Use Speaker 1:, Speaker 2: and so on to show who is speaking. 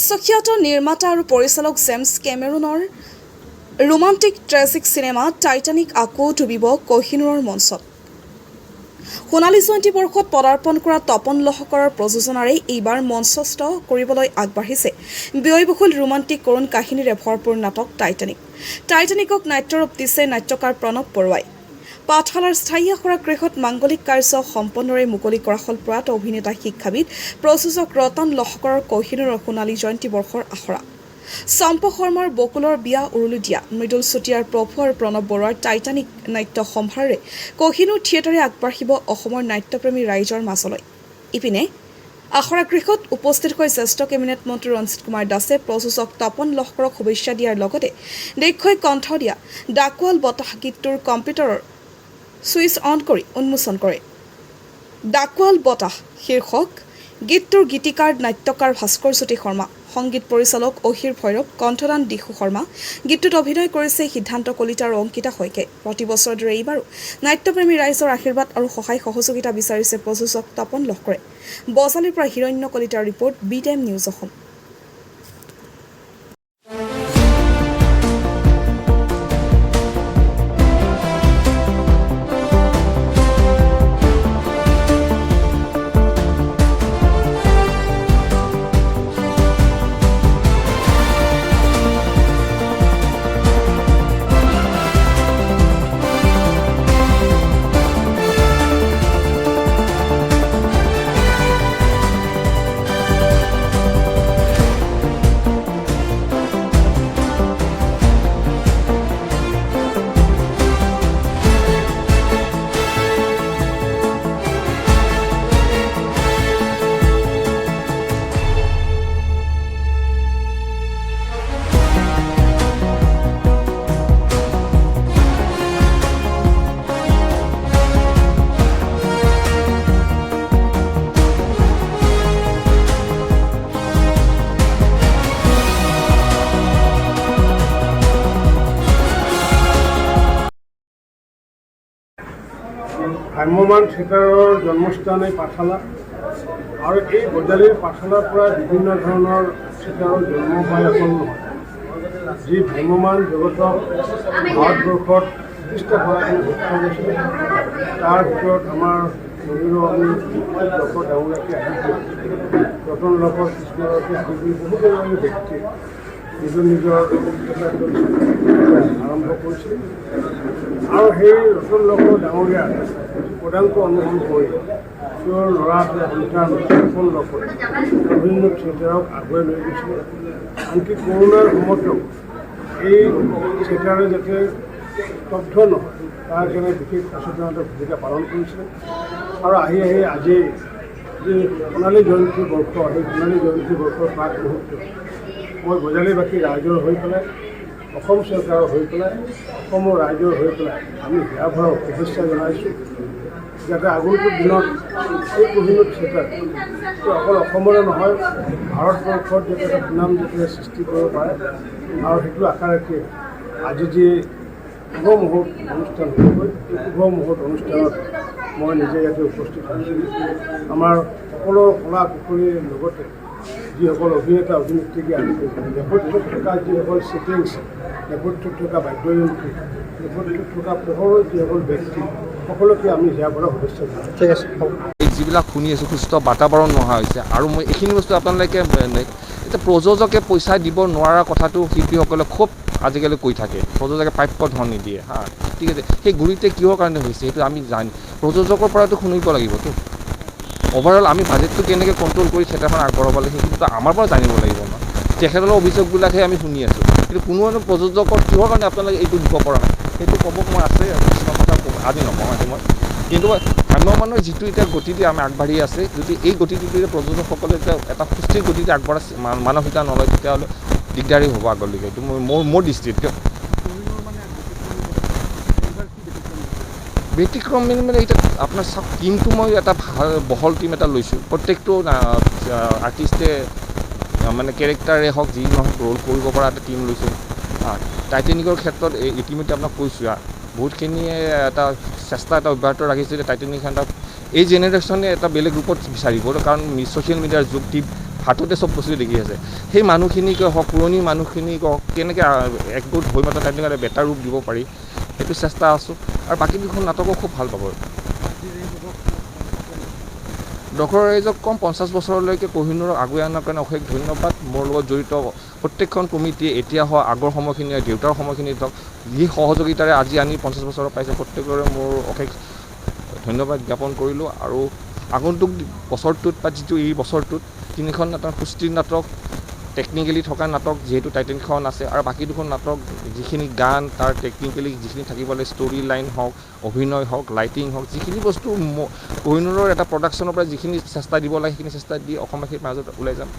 Speaker 1: বিশ্বখ্যাত নিৰ্মাতা আৰু পৰিচালক জেমছ কেমেৰুনৰ ৰোমান্টিক ট্ৰেজিক চিনেমা টাইটানিক আকৌ ডুবিব কোহিনুৰৰ মঞ্চত। সোণালী জয়ন্তী বৰ্ষত পদাৰ্পণ কৰা তপন লহকৰৰ প্ৰযোজনাৰে এইবাৰ মঞ্চস্থ কৰিবলৈ আগবাঢ়িছে ব্যয়বহুল ৰোমান্টিক কৰুণ কাহিনীৰে ভৰপূৰ নাটক টাইটানিক। টাইটানিকক নাট্যৰূপ দিছে নাট্যকাৰ প্ৰণৱ বৰুৱাই। পাঠশালাৰ স্থায়ী আখৰা গৃহত মাংগলিক কাৰ্য সম্পন্নৰে মুকলি কৰা হ'ল প্ৰয়াত অভিনেতা শিক্ষাবিদ প্ৰযোজক ৰতন লহকৰৰ কোহিনুৰৰ সোণালী জয়ন্তী বৰ্ষৰ আখৰা। চম্পা শৰ্মাৰ বকুলৰ বিয়া উৰুলি দিয়া, মৃদুল চুতীয়াৰ প্ৰভু আৰু প্ৰণৱ বৰুৱাৰ টাইটানিক নাট্য সম্ভাৰেৰে কোহিনুৰ থিয়েটাৰে আগবাঢ়িব অসমৰ নাট্যপ্ৰেমী ৰাইজৰ মাজলৈ। ইপিনে আখৰা গৃহত উপস্থিত হৈ জ্যেষ্ঠ কেবিনেট মন্ত্ৰী ৰঞ্জিত কুমাৰ দাসে প্ৰযোজক তপন লহকৰক শুভেচ্ছা দিয়াৰ লগতে দেশৈ কণ্ঠ দিয়া ডাকোৱাল বতাহ গীতটোৰ কম্পিউটাৰৰ ছুইচ অন কৰি উন্মোচন কৰে। ডাকোৱাল বতাহ শীৰ্ষক গীতটোৰ গীতিকাৰ নাট্যকাৰ ভাস্কৰজ্যোতি শৰ্মা, সংগীত পৰিচালক অহিৰ ভৈৰৱ, কণ্ঠদান দিশু শৰ্মা। গীতটোত অভিনয় কৰিছে সিদ্ধান্ত কলিতা আৰু অংকিতা শইকীয়াই। প্ৰতিবছৰৰ দৰে এইবাৰো নাট্যপ্ৰেমী ৰাইজৰ আশীৰ্বাদ আৰু সহায় সহযোগিতা বিচাৰিছে প্ৰযোজক তপন লহকৰে। বজালিৰ পৰা হিৰণ্য কলিতাৰ report, B time news Assam.
Speaker 2: ভ্ৰাম্যমান থিয়েটাৰৰ জন্মস্থান এই পাঠশালা আৰু এই বজালিৰ পাঠশালাৰ পৰা বিভিন্ন ধৰণৰ থিয়েটাৰৰ জন্ম পাই অকল নহয়, যি ভ্ৰাম্যমান জগতক ভাৰতবৰ্ষত প্ৰতিষ্ঠা কৰাৰ সক্ষম হৈছিলে। তাৰ ভিতৰত আমাৰ লহকৰ ডাঙৰীয়াকে আদি কৰি ৰতন লহকৰ কৃষ্ণগৰাকী আদি কৰি বহুকেইগৰাকী ব্যক্তি নিজৰ নিজৰ আৰম্ভ কৰিছিল আৰু সেই ৰতন লহকৰ ডাঙৰীয়াৰ পদাংক অনুসৰণ কৰি তেওঁৰ ল'ৰা সন্তান তপন লহকৰে বিভিন্ন থিয়েটাৰক আগুৱাই লৈ গৈছিলে। আনকি কৰোণাৰ সময়তো এই থিয়েটাৰে যাতে স্তব্ধ নহয় তাৰ কাৰণে বিশেষ সচেতনতাৰ ভূমিকা পালন কৰিছিলে। আৰু আহি আজি যি সোণালী জয়ন্তী বৰ্ষ, সেই সোণালী জয়ন্তী বৰ্ষৰ প্ৰাক মুহূৰ্তত মই বজালীবাসী ৰাইজৰ হৈ পেলাই, অসম চৰকাৰৰ হৈ পেলাই, অসমৰ ৰাইজৰ হৈ পেলাই আমি হিয়া ভৰা শুভেচ্ছা জনাইছোঁ যাতে আগন্তুক দিনত এই কোহিনুৰ থিয়েটাৰ অকল অসমৰে নহয়, ভাৰতবৰ্ষত যাতে এটা সুনাম যাতে সৃষ্টি কৰিব পাৰে। আৰু সেইটো আশা ৰাখি আজি যি শুভ মুহূৰ্ত অনুষ্ঠান হ'বগৈ, এই শুভ মুহূৰ্ত অনুষ্ঠানত মই নিজে ইয়াতে উপস্থিত হৈছিলোঁ। আমাৰ সকলো কলা কুশলীৰ লগতে যিসকল অভিনেতা অভিনেত্ৰীকে আদি কৰি নেপথ্যত থকা যিসকল ছেটিংছ, নেপথ্যত থকা বাদ্যযন্ত্ৰী, নেপথ্যত থকা পোহৰৰ যিসকল ব্যক্তি, সকলোকে আমি হিয়া ভৰা শুভেচ্ছা জনাওঁ। ঠিক আছে।
Speaker 3: যিবিলাক শুনি আছোঁ সুস্থ বাতাবৰণ নোহোৱা হৈছে আৰু মই এইখিনি বস্তু আপোনালোকে এতিয়া প্ৰযোজকে পইচা দিব নোৱাৰা কথাটো শিল্পীসকলে খুব আজিকালি কৈ থাকে। প্ৰযোজকে প্ৰাপ্য ধন নিদিয়ে, ঠিক আছে। সেই গুৰিতে কিহৰ কাৰণে হৈছে সেইটো আমি জানি প্ৰযোজকৰ পৰাতো শুনিব লাগিবতো। অভাৰঅল আমি বাজেটটো কেনেকৈ কণ্ট্ৰল কৰি থিয়েটাৰখন আগবঢ়াব লাগে সেইটোতো আমাৰ পৰা জানিব লাগিব ন। তেখেতৰ অভিযোগবিলাকহে আমি শুনি আছোঁ, কিন্তু কোনো প্ৰযোজকৰ কিহৰ কাৰণে আপোনালোকে এইটো দিব পৰা নাই সেইটো ক'ব মই আছে কিছুমান কথা আজি নকওঁ আজি মই। কিন্তু ভ্ৰাম্যমানৰ যিটো এতিয়া গতিতে আমি আগবাঢ়ি আছে, যদি এই গতিটোতে প্ৰযোজকসকলে এটা সুস্থিৰ গতিতে আগবঢ়া মানসিকতা নলয় তেতিয়াহ'লে দিগদাৰী হ'ব আগলৈকে। এইটো মোৰ দৃষ্টিত ব্যতিক্ৰম মানে এতিয়া আপোনাৰ চাওক, টিমটো মই এটা ভাল বহল টিম এটা লৈছোঁ। প্ৰত্যেকটো আৰ্টিষ্টে মানে কেৰেক্টাৰে হওক যি নহওক ৰোল কৰিব পৰা এটা টিম লৈছোঁ। টাইটানিকৰ ক্ষেত্ৰত ইতিমধ্যে আপোনাক কৈছোঁ বহুতখিনিয়ে এটা চেষ্টা এটা অব্যাহত ৰাখিছে যে টাইটানিক এটা এই জেনেৰেশ্যনে এটা বেলেগ ৰূপত বিচাৰিব, কাৰণ ছ'চিয়েল মিডিয়াৰ যুগ, হাততে চব বস্তু দেখি আছে সেই মানুহখিনিকে হওক পুৰণি মানুহখিনিক হওক কেনেকৈ একগোট হৈ মাত্ৰ টাইটেনিক এটা বেটাৰ ৰূপ দিব পাৰি সেইটো চেষ্টা আছোঁ আৰু বাকী দুখন নাটকো খুব ভাল পাব ডক্টৰ ৰাইজক কম 50 বছৰলৈকে কোহিনুৰক আগুৱাই অনাৰ কাৰণে অশেষ ধন্যবাদ মোৰ লগত জড়িত প্ৰত্যেকখন কমিটিয়ে এতিয়া হোৱা আগৰ সময়খিনি দেউতাৰ সময়খিনি হওক যি সহযোগিতাৰে আজি আনি 50 বছৰ পাইছে প্ৰত্যেকৰে মোৰ অশেষ ধন্যবাদ জ্ঞাপন কৰিলোঁ আৰু আগন্তুক বছৰটোত বা যিটো এই বছৰটোত 3খন নাটক সুস্থিৰ নাটক টেকনিকেলি থকা নাটক যিহেতু টাইটেনিকখন আছে আৰু বাকী দুখন নাটক যিখিনি গান তাৰ টেকনিকেলি যিখিনি থাকিব লাগে ষ্টৰি লাইন হওক অভিনয় হওক লাইটিং হওক যিখিনি বস্তু কোহিনুৰৰ এটা প্ৰডাকশ্যনৰ পৰা যিখিনি চেষ্টা দিব লাগে সেইখিনি চেষ্টা দি অসমবাসীৰ মাজত ওলাই যাম